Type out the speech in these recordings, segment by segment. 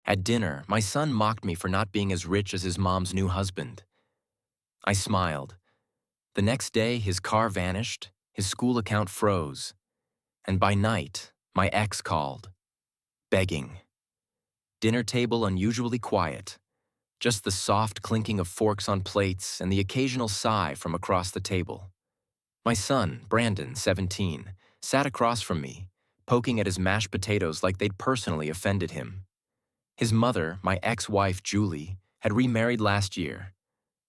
At dinner, my son mocked me for not being as rich as his mom's new husband. I smiled. The next day, his car vanished, his school account froze, and by night, my ex called, begging. Dinner table unusually quiet, just the soft clinking of forks on plates and the occasional sigh from across the table. My son, Brandon, 17, sat across from me, poking at his mashed potatoes like they'd personally offended him. His mother, my ex-wife, Qley, had remarried last year.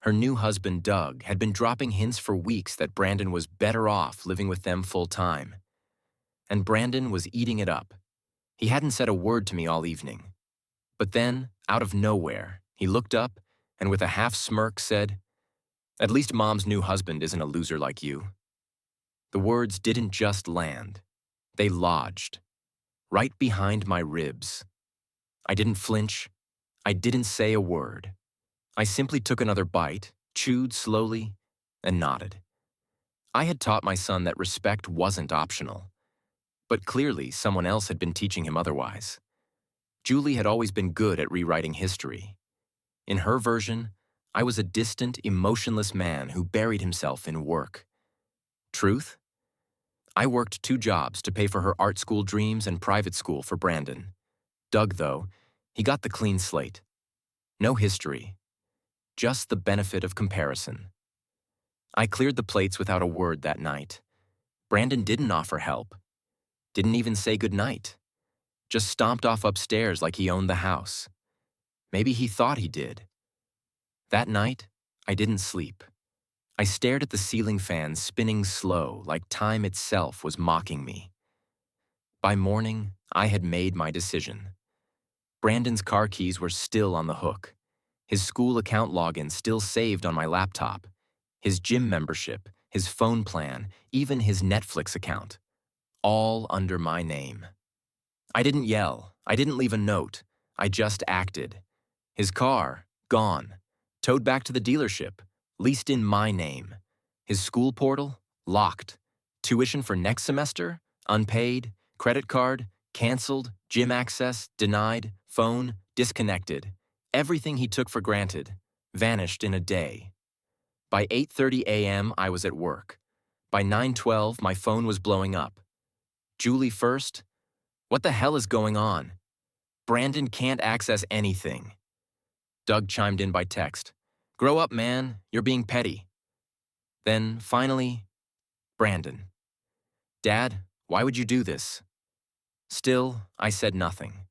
Her new husband, Doug, had been dropping hints for weeks that Brandon was better off living with them full-time. And Brandon was eating it up. He hadn't said a word to me all evening. But then, out of nowhere, he looked up and with a half smirk said, "At least Mom's new husband isn't a loser like you." The words didn't just land. They lodged, right behind my ribs. I didn't flinch. I didn't say a word. I simply took another bite, chewed slowly, and nodded. I had taught my son that respect wasn't optional. But clearly, someone else had been teaching him otherwise. Qley had always been good at rewriting history. In her version, I was a distant, emotionless man who buried himself in work. Truth? I worked 2 jobs to pay for her art school dreams and private school for Brandon. Doug, though, he got the clean slate. No history. Just the benefit of comparison. I cleared the plates without a word that night. Brandon didn't offer help. Didn't even say goodnight. Just stomped off upstairs like he owned the house. Maybe he thought he did. That night, I didn't sleep. I stared at the ceiling fan spinning slow, like time itself was mocking me. By morning, I had made my decision. Brandon's car keys were still on the hook. His school account login still saved on my laptop. His gym membership, his phone plan, even his Netflix account. All under my name. I didn't yell. I didn't leave a note. I just acted. His car, gone. Towed back to the dealership, leased in my name. His school portal, locked. Tuition for next semester, unpaid. Credit card, canceled. Gym access, denied. Phone, disconnected. Everything he took for granted, vanished in a day. By 8:30 a.m., I was at work. By 9:12, my phone was blowing up. Qley first? What the hell is going on? Brandon can't access anything. Doug chimed in by text. Grow up, man. You're being petty. Then, finally, Brandon. Dad, why would you do this? Still, I said nothing.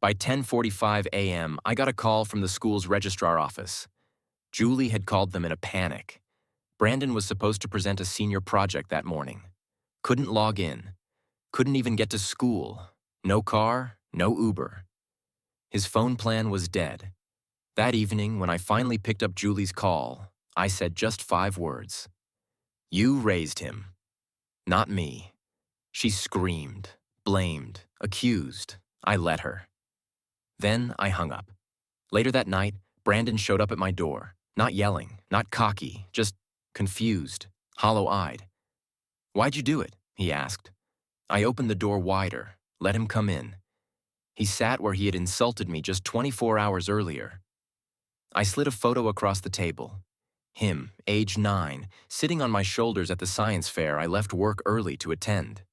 By 10:45 a.m., I got a call from the school's registrar office. Qley had called them in a panic. Brandon was supposed to present a senior project that morning. Couldn't log in. Couldn't even get to school. No car, no Uber. His phone plan was dead. That evening, when I finally picked up Qley's call, I said just 5 words. You raised him. Not me. She screamed, blamed, accused. I let her. Then I hung up. Later that night, Brandon showed up at my door, not yelling, not cocky, just confused, hollow-eyed. Why'd you do it? He asked. I opened the door wider, let him come in. He sat where he had insulted me just 24 hours earlier. I slid a photo across the table. Him, age 9, sitting on my shoulders at the science fair I left work early to attend.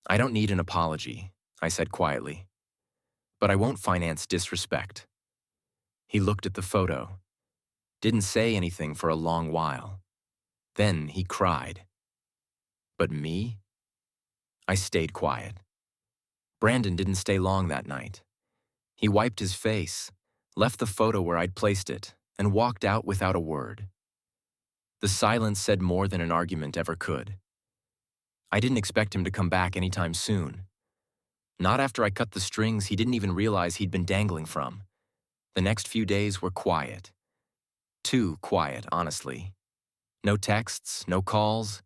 I don't need an apology, I said quietly. But I won't finance disrespect. He looked at the photo. Didn't say anything for a long while. Then he cried. But me? I stayed quiet. Brandon didn't stay long that night. He wiped his face, left the photo where I'd placed it, and walked out without a word. The silence said more than an argument ever could. I didn't expect him to come back anytime soon. Not after I cut the strings he didn't even realize he'd been dangling from. The next few days were quiet. Too quiet, honestly. No texts, no calls,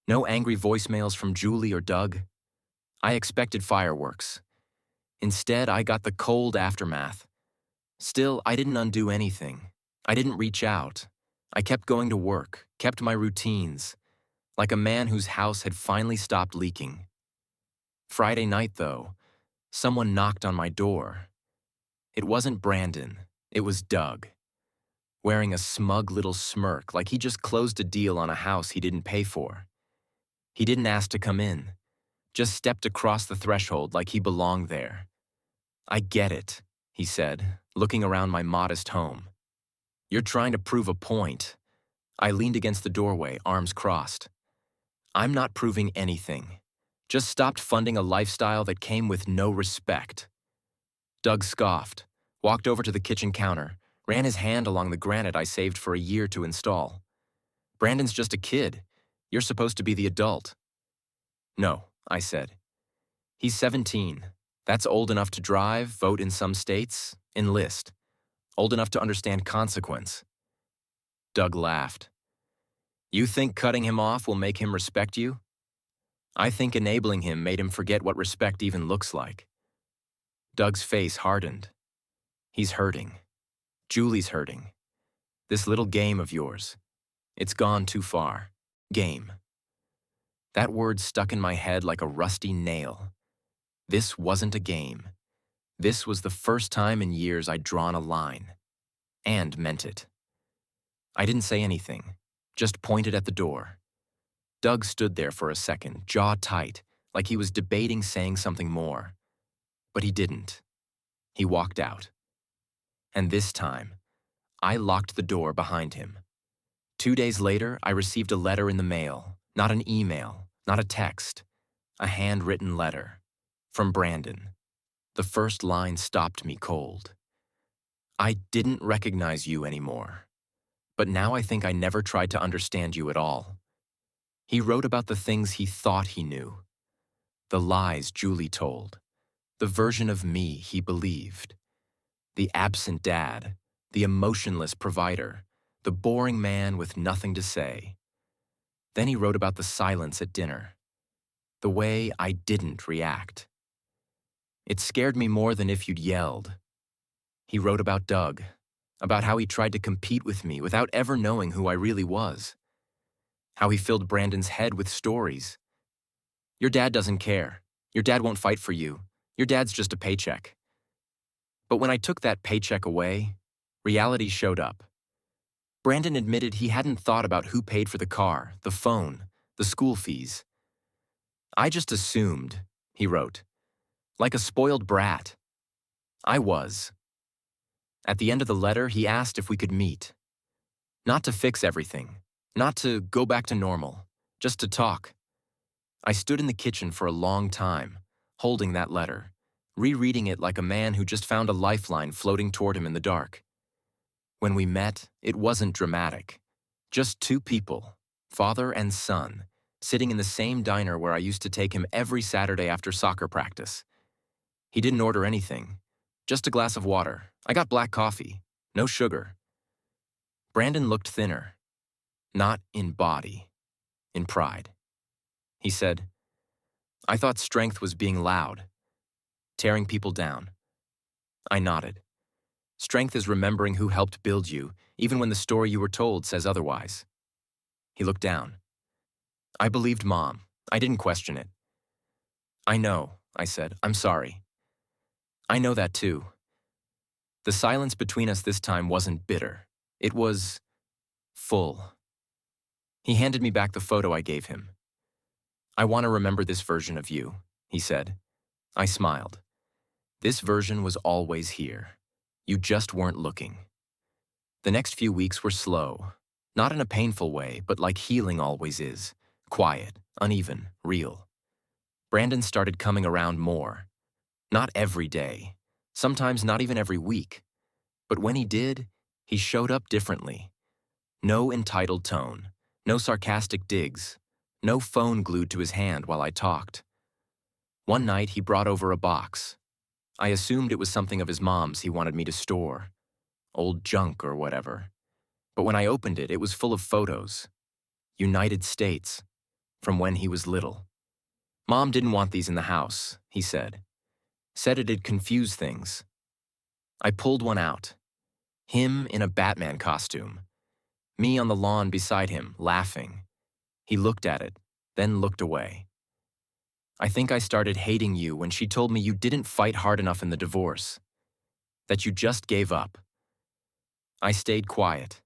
no angry voicemails from Qley or Doug. I expected fireworks. Instead, I got the cold aftermath. Still, I didn't undo anything. I didn't reach out. I kept going to work, kept my routines, like a man whose house had finally stopped leaking. Friday night, though, someone knocked on my door. It wasn't Brandon, it was Doug, wearing a smug little smirk like he just closed a deal on a house he didn't pay for. He didn't ask to come in, just stepped across the threshold like he belonged there. "I get it," he said, looking around my modest home. "You're trying to prove a point." I leaned against the doorway, arms crossed. "I'm not proving anything. Just stopped funding a lifestyle that came with no respect." Doug scoffed, walked over to the kitchen counter, ran his hand along the granite I saved for a year to install. "Brandon's just a kid. You're supposed to be the adult." "No," I said. "He's 17. That's old enough to drive, vote in some states, enlist. Old enough to understand consequence." Doug laughed. "You think cutting him off will make him respect you? I think enabling him made him forget what respect even looks like." Doug's face hardened. "He's hurting. Julie's hurting. This little game of yours. It's gone too far. Game." That word stuck in my head like a rusty nail. This wasn't a game. This was the first time in years I'd drawn a line. And meant it. I didn't say anything, just pointed at the door. Doug stood there for a second, jaw tight, like he was debating saying something more. But he didn't. He walked out. And this time, I locked the door behind him. 2 days later, I received a letter in the mail, not an email, not a text, a handwritten letter. From Brandon. The first line stopped me cold. "I didn't recognize you anymore, but now I think I never tried to understand you at all." He wrote about the things he thought he knew, the lies Julie told, the version of me he believed, the absent dad, the emotionless provider, the boring man with nothing to say. Then he wrote about the silence at dinner, the way I didn't react. "It scared me more than if you'd yelled." He wrote about Doug, about how he tried to compete with me without ever knowing who I really was. How he filled Brandon's head with stories. "Your dad doesn't care. Your dad won't fight for you. Your dad's just a paycheck." But when I took that paycheck away, reality showed up. Brandon admitted he hadn't thought about who paid for the car, the phone, the school fees. "I just assumed," he wrote, "like a spoiled brat." I was. At the end of the letter, he asked if we could meet. Not to fix everything, not to go back to normal, just to talk. I stood in the kitchen for a long time, holding that letter, rereading it like a man who just found a lifeline floating toward him in the dark. When we met, it wasn't dramatic. Just two people, father and son, sitting in the same diner where I used to take him every Saturday after soccer practice. He didn't order anything, just a glass of water. I got black coffee, no sugar. Brandon looked thinner, not in body, in pride. He said, "I thought strength was being loud, tearing people down." I nodded. "Strength is remembering who helped build you, even when the story you were told says otherwise." He looked down. "I believed Mom. I didn't question it." "I know," I said. "I'm sorry." "I know that too." The silence between us this time wasn't bitter. It was full. He handed me back the photo I gave him. "I want to remember this version of you," he said. I smiled. This version was always here. You just weren't looking. The next few weeks were slow, not in a painful way, but like healing always is, quiet, uneven, real. Brandon started coming around more. Not every day, sometimes not even every week. But when he did, he showed up differently. No entitled tone, no sarcastic digs, no phone glued to his hand while I talked. One night he brought over a box. I assumed it was something of his mom's he wanted me to store. Old junk or whatever. But when I opened it, it was full of photos. United States, from when he was little. "Mom didn't want these in the house," he said. Said it'd confuse things. I pulled one out. Him in a Batman costume. Me on the lawn beside him, laughing. He looked at it, then looked away. "I think I started hating you when she told me you didn't fight hard enough in the divorce." that you just gave up. I stayed quiet.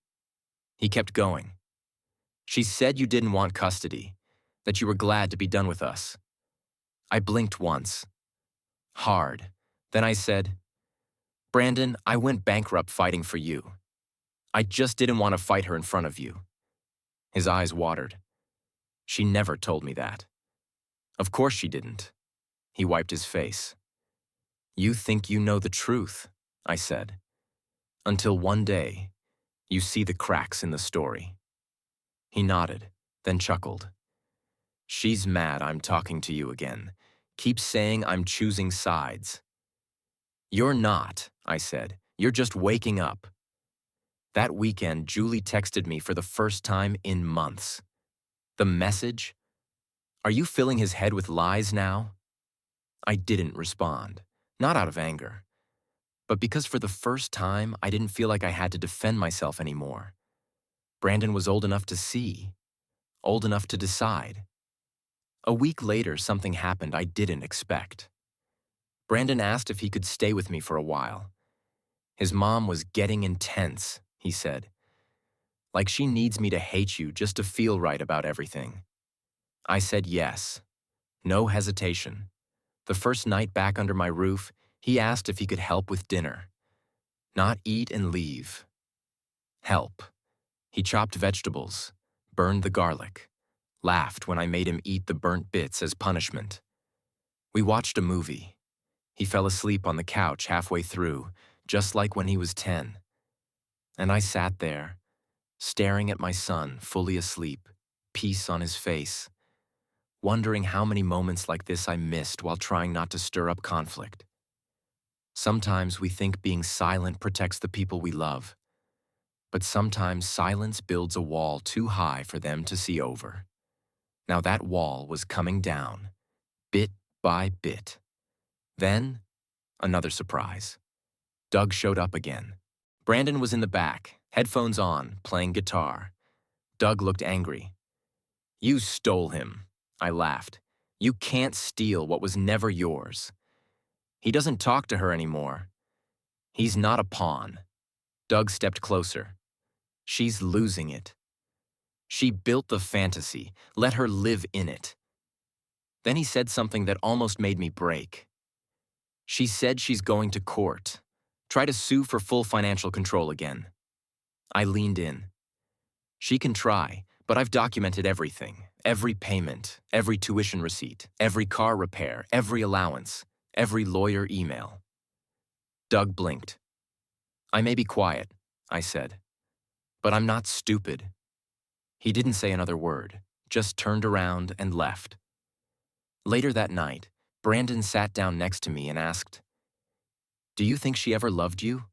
He kept going. She said you didn't want custody, that you were glad to be done with us. I blinked once. Hard. Then I said, Brandon, I went bankrupt fighting for you. I just didn't want to fight her in front of you. His eyes watered. She never told me that. Of course she didn't. He wiped his face. You think you know the truth, I said. Until one day, you see the cracks in the story. He nodded, then chuckled. She's mad I'm talking to you again. Keeps saying I'm choosing sides. You're not, I said. You're just waking up. That weekend, Qley texted me for the first time in months. The message? Are you filling his head with lies now? I didn't respond, not out of anger, but because for the first time, I didn't feel like I had to defend myself anymore. Brandon was old enough to see, old enough to decide. A week later, something happened I didn't expect. Brandon asked if he could stay with me for a while. His mom was getting intense, he said. Like she needs me to hate you just to feel right about everything. I said yes. No hesitation. The first night back under my roof, he asked if he could help with dinner. Not eat and leave. Help. He chopped vegetables, burned the garlic, laughed when I made him eat the burnt bits as punishment. We watched a movie. He fell asleep on the couch halfway through, just like when he was 10. And I sat there, staring at my son, fully asleep, peace on his face, wondering how many moments like this I missed while trying not to stir up conflict. Sometimes we think being silent protects the people we love, but sometimes silence builds a wall too high for them to see over. Now that wall was coming down, bit by bit. Then, another surprise. Doug showed up again. Brandon was in the back, headphones on, playing guitar. Doug looked angry. You stole him, I laughed. You can't steal what was never yours. He doesn't talk to her anymore. He's not a pawn. Doug stepped closer. She's losing it. She built the fantasy. Let her live in it. Then he said something that almost made me break. She said she's going to court. Try to sue for full financial control again. I leaned in. She can try, but I've documented everything. Every payment, every tuition receipt, every car repair, every allowance, every lawyer email. Doug blinked. I may be quiet, I said, but I'm not stupid. He didn't say another word, just turned around and left. Later that night, Brandon sat down next to me and asked, Do you think she ever loved you?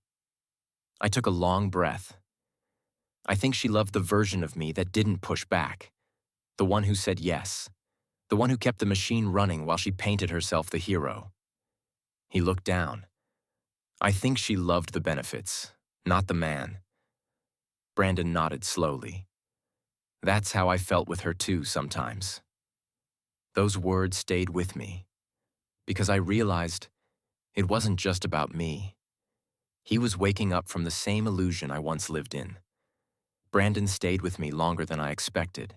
I took a long breath. I think she loved the version of me that didn't push back, the one who said yes, the one who kept the machine running while she painted herself the hero. He looked down. I think she loved the benefits, not the man. Brandon nodded slowly. That's how I felt with her too sometimes. Those words stayed with me, because I realized it wasn't just about me. He was waking up from the same illusion I once lived in. Brandon stayed with me longer than I expected.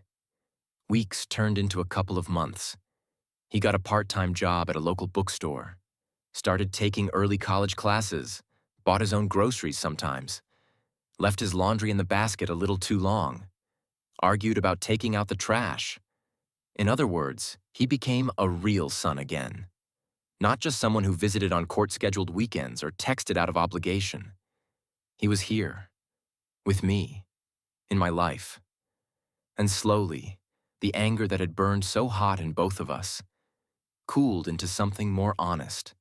Weeks turned into a couple of months. He got a part-time job at a local bookstore, started taking early college classes, bought his own groceries sometimes, left his laundry in the basket a little too long, argued about taking out the trash. In other words, he became a real son again. Not just someone who visited on court-scheduled weekends or texted out of obligation. He was here, with me, in my life. And slowly, the anger that had burned so hot in both of us cooled into something more honest,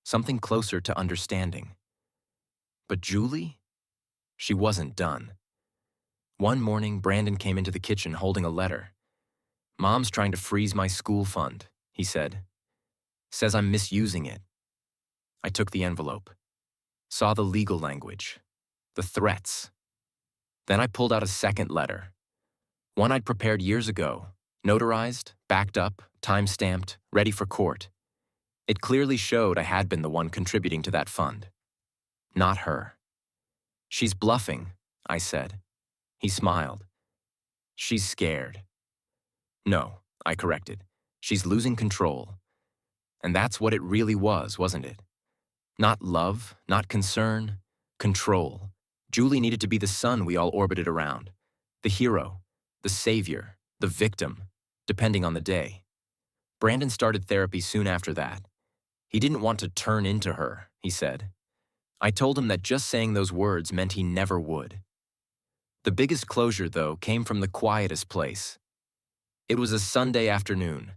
something closer to understanding. But Qley? She wasn't done. One morning, Brandon came into the kitchen holding a letter. Mom's trying to freeze my school fund, he said. Says I'm misusing it. I took the envelope, saw the legal language, the threats. Then I pulled out a second letter, one I'd prepared years ago, notarized, backed up, time-stamped, ready for court. It clearly showed I had been the one contributing to that fund. not her. She's bluffing, I said. He smiled. She's scared. No, I corrected. She's losing control. And that's what it really was, wasn't it? Not love, not concern, control. Julie needed to be the sun we all orbited around, the hero, the savior, the victim, depending on the day. Brandon started therapy soon after that. He didn't want to turn into her, he said. I told him that just saying those words meant he never would. The biggest closure, though, came from the quietest place. It was a Sunday afternoon.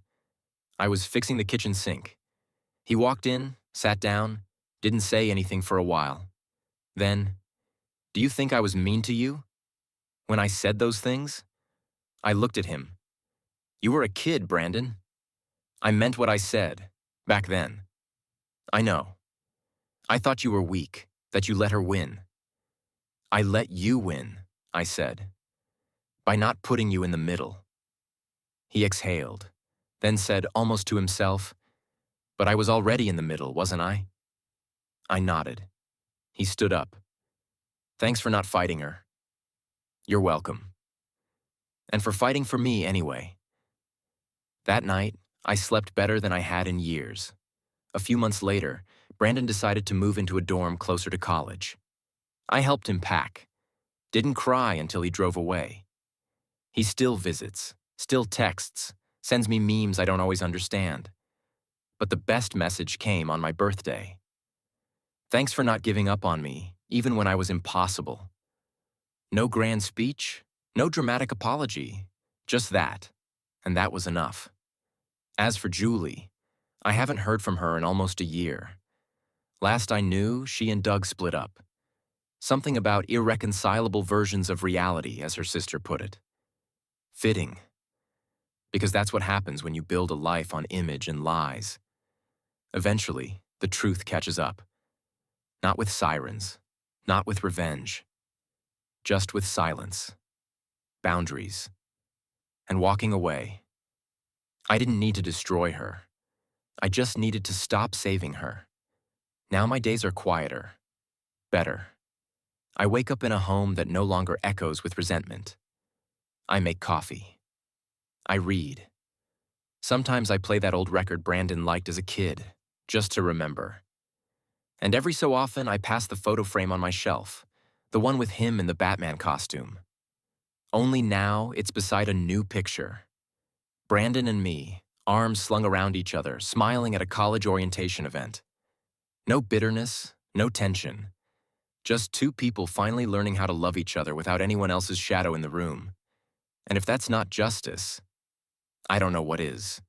I was fixing the kitchen sink. He walked in, sat down, didn't say anything for a while. Then, "Do you think I was mean to you?" When I said those things, I looked at him. "You were a kid, Brandon." I meant what I said, back then. I know. I thought you were weak, that you let her win. I let you win, I said, by not putting you in the middle. He exhaled, then said almost to himself, "But I was already in the middle, wasn't I?" I nodded. He stood up. "Thanks for not fighting her." "You're welcome." "And for fighting for me anyway." That night, I slept better than I had in years. A few months later, Brandon decided to move into a dorm closer to college. I helped him pack. Didn't cry until he drove away. He still visits, still texts, sends me memes I don't always understand. But the best message came on my birthday. "Thanks for not giving up on me, even when I was impossible." No grand speech, no dramatic apology, just that, and that was enough. As for Julie, I haven't heard from her in almost a year. Last I knew, she and Doug split up. Something about irreconcilable versions of reality, as her sister put it. Fitting. Because that's what happens when you build a life on image and lies. Eventually, the truth catches up. Not with sirens, not with revenge. Just with silence, boundaries, and walking away. I didn't need to destroy her. I just needed to stop saving her. Now my days are quieter, better. I wake up in a home that no longer echoes with resentment. I make coffee. I read. Sometimes I play that old record Brandon liked as a kid, just to remember. And every so often I pass the photo frame on my shelf, the one with him in the Batman costume. Only now it's beside a new picture. Brandon and me, arms slung around each other, smiling at a college orientation event. No bitterness, no tension. Just two people finally learning how to love each other without anyone else's shadow in the room. And if that's not justice, I don't know what is.